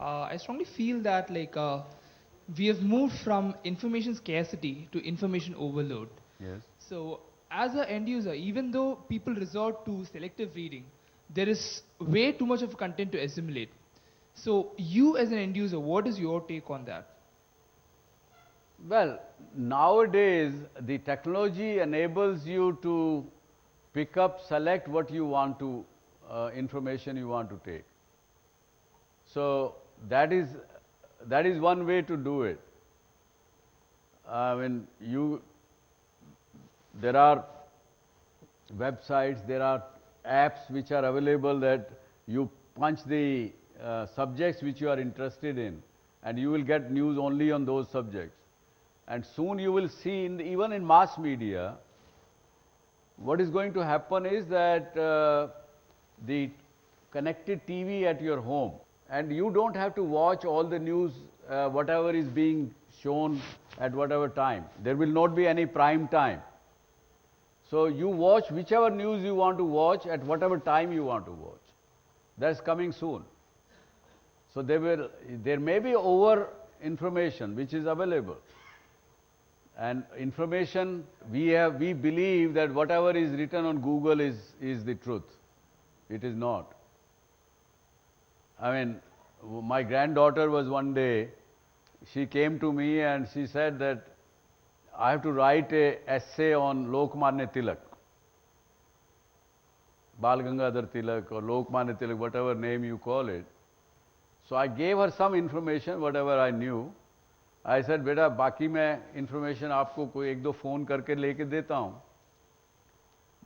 I strongly feel that we have moved from information scarcity to information overload. Yes. So as an end user, even though people resort to selective reading, there is way too much of content to assimilate. So you as an end user, what is your take on that? Well, nowadays the technology enables you to pick up, select what you want to, information you want to take. So that is one way to do it. I mean, there are websites, there are apps which are available that you punch the subjects which you are interested in, and you will get news only on those subjects. And soon you will see, even in mass media, what is going to happen is that the connected TV at your home, and you don't have to watch all the news, whatever is being shown at whatever time. There will not be any prime time. So you watch whichever news you want to watch at whatever time you want to watch. That's coming soon. So there may be over information which is available. And information, we believe that whatever is written on Google is the truth. It is not. I mean, my granddaughter was one day, she came to me and she said that I have to write an essay on Lokmanya Tilak, Bal Gangadhar Tilak or Lokmanya Tilak, whatever name you call it. So I gave her some information, whatever I knew. I said, बेटा बाकी मैं information आपको कोई एक दो phone करके लेके देता हूँ.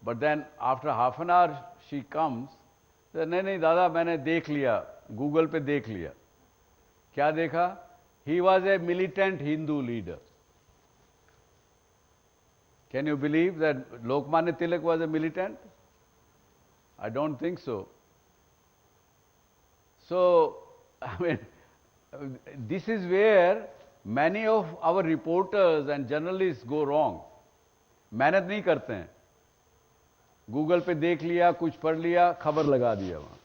But then after half an hour she comes, said, नहीं दादा मैंने देख लिया, Google पे देख लिया. क्या देखा? He was a militant Hindu leader. Can you believe that Lokmanya Tilak was a militant? I don't think so. So, I mean, this is where many of our reporters and journalists go wrong. मेहनत नहीं करते हैं. Google पे देख लिया, कुछ पढ़ लिया, खबर लगा दिया वहाँ.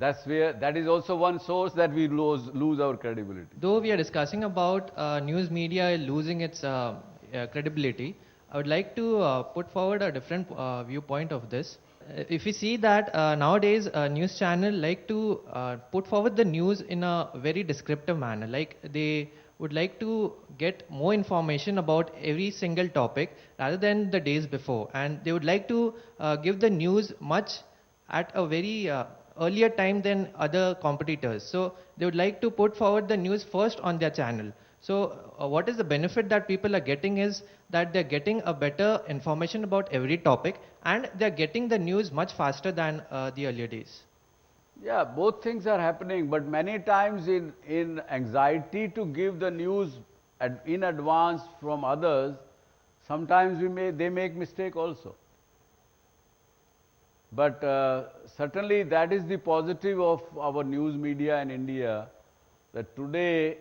That is also one source that we lose our credibility. Though we are discussing about news media losing its credibility, I would like to put forward a different viewpoint of this. If we see that nowadays news channel like to put forward the news in a very descriptive manner, like they would like to get more information about every single topic rather than the days before, and they would like to give the news much at a very earlier time than other competitors. So they would like to put forward the news first on their channel. So what is the benefit that people are getting is that they're getting a better information about every topic, and they're getting the news much faster than the earlier days. Yeah, both things are happening, but many times in anxiety to give the news in advance from others, sometimes they make mistake also. But certainly that is the positive of our news media in India, that today,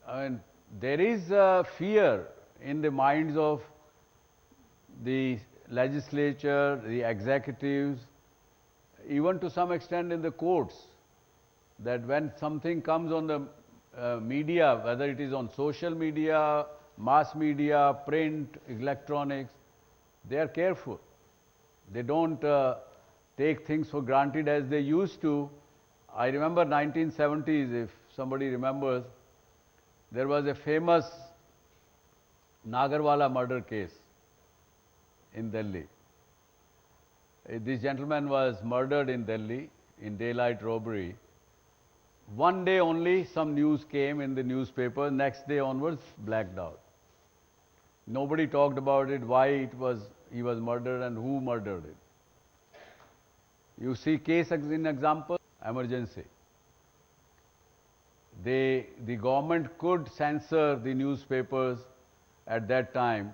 I mean, there is a fear in the minds of the legislature, the executives, even to some extent in the courts, that when something comes on the media, whether it is on social media, mass media, print, electronics, they are careful. They don't take things for granted as they used to. I remember 1970s, if somebody remembers, there was a famous Nagarwala murder case in Delhi. This gentleman was murdered in Delhi in daylight robbery. One day only some news came in the newspaper, next day onwards blacked out. Nobody talked about it, why he was murdered and who murdered it. You see case in example, emergency. The government could censor the newspapers at that time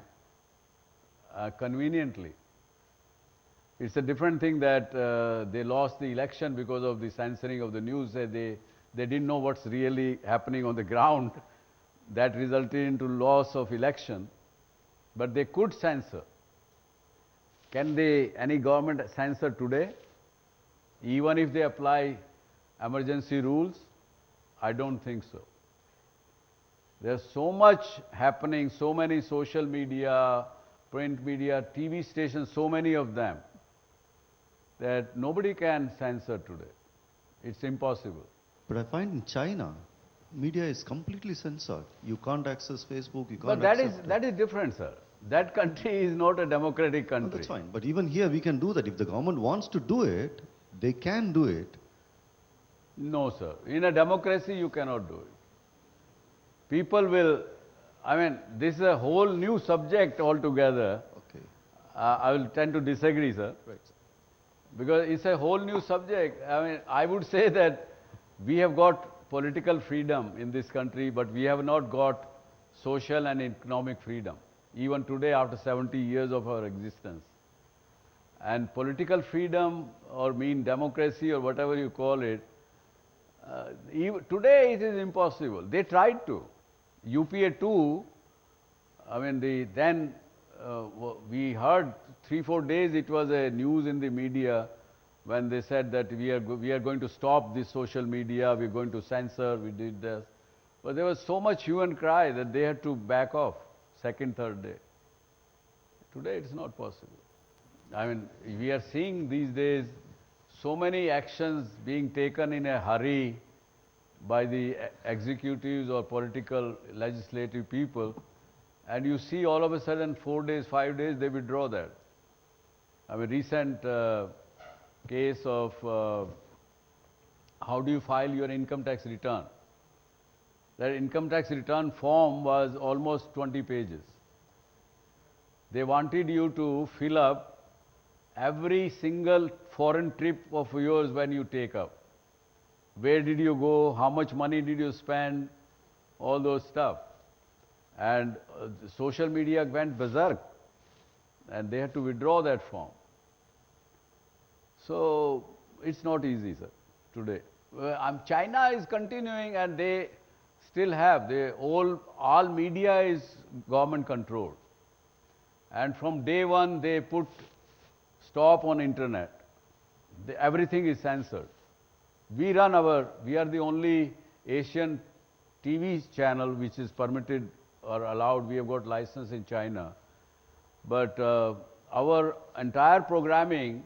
conveniently. It's a different thing that they lost the election because of the censoring of the news. They didn't know what's really happening on the ground. That resulted into loss of election. But they could censor. Can any government censor today? even if they apply emergency rules? I don't think so. There's so much happening, so many social media, print media, TV stations, so many of them, that nobody can censor today. It's impossible. But I find in China, media is completely censored. You can't access Facebook, you But can't that is different, sir. That country is not a democratic No, country. that's fine. But even here we can do that. If the government wants to do it, they can do it. No, sir. In a democracy, you cannot do it. People will, I mean, this is a whole new subject altogether. Okay. I will tend to disagree, sir. Right. Because it's a whole new subject. I mean, I would say that we have got political freedom in this country, but we have not got social and economic freedom, even today after 70 years of our existence. And political freedom, or mean democracy, or whatever you call it, today it is impossible. They tried to. UPA 2, I mean, then we heard 3-4 days it was a news in the media when they said that we are going to stop this social media, we are going to censor, we did this. But there was so much hue and cry that they had to back off second, third day. Today it's not possible. I mean, we are seeing these days so many actions being taken in a hurry by the executives or political legislative people, and you see all of a sudden 4 days, 5 days, they withdraw that. I mean, recent case of how do you file your income tax return. That income tax return form was almost 20 pages. They wanted you to fill up every single foreign trip of yours when you take up. Where did you go? How much money did you spend? All those stuff. And social media went berserk, and they had to withdraw that form. So it's not easy, sir, today. China is continuing, and they still have, all media is government controlled. And from day one, they put stop on internet. Everything is censored. We are the only Asian TV channel which is permitted or allowed. We have got license in China. But our entire programming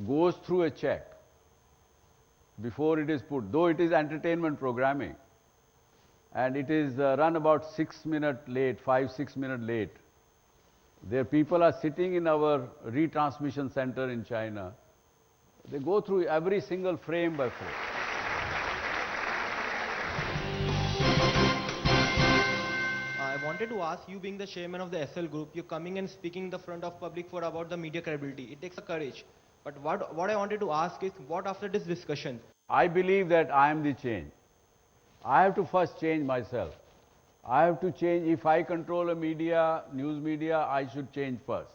goes through a check before it is put, though it is entertainment programming. And it is run about 6 minutes late, 5-6 minutes late. There people are sitting in our retransmission center in China. They go through every single frame by frame. I wanted to ask, you being the chairman of the SL group, you're coming and speaking in the front of public for about the media credibility. It takes a courage. But what I wanted to ask is, what after this discussion? I believe that I am the change. I have to first change myself. I have to change. If I control a media, news media, I should change first.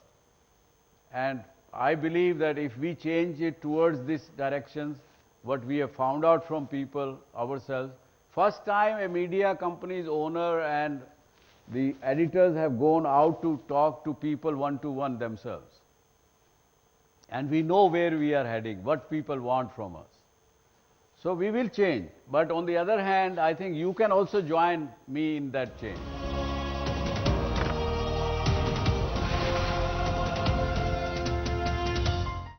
And I believe that if we change it towards this directions, what we have found out from people ourselves, first time a media company's owner and the editors have gone out to talk to people one-to-one themselves. And we know where we are heading, what people want from us. So we will change. But on the other hand, I think you can also join me in that change.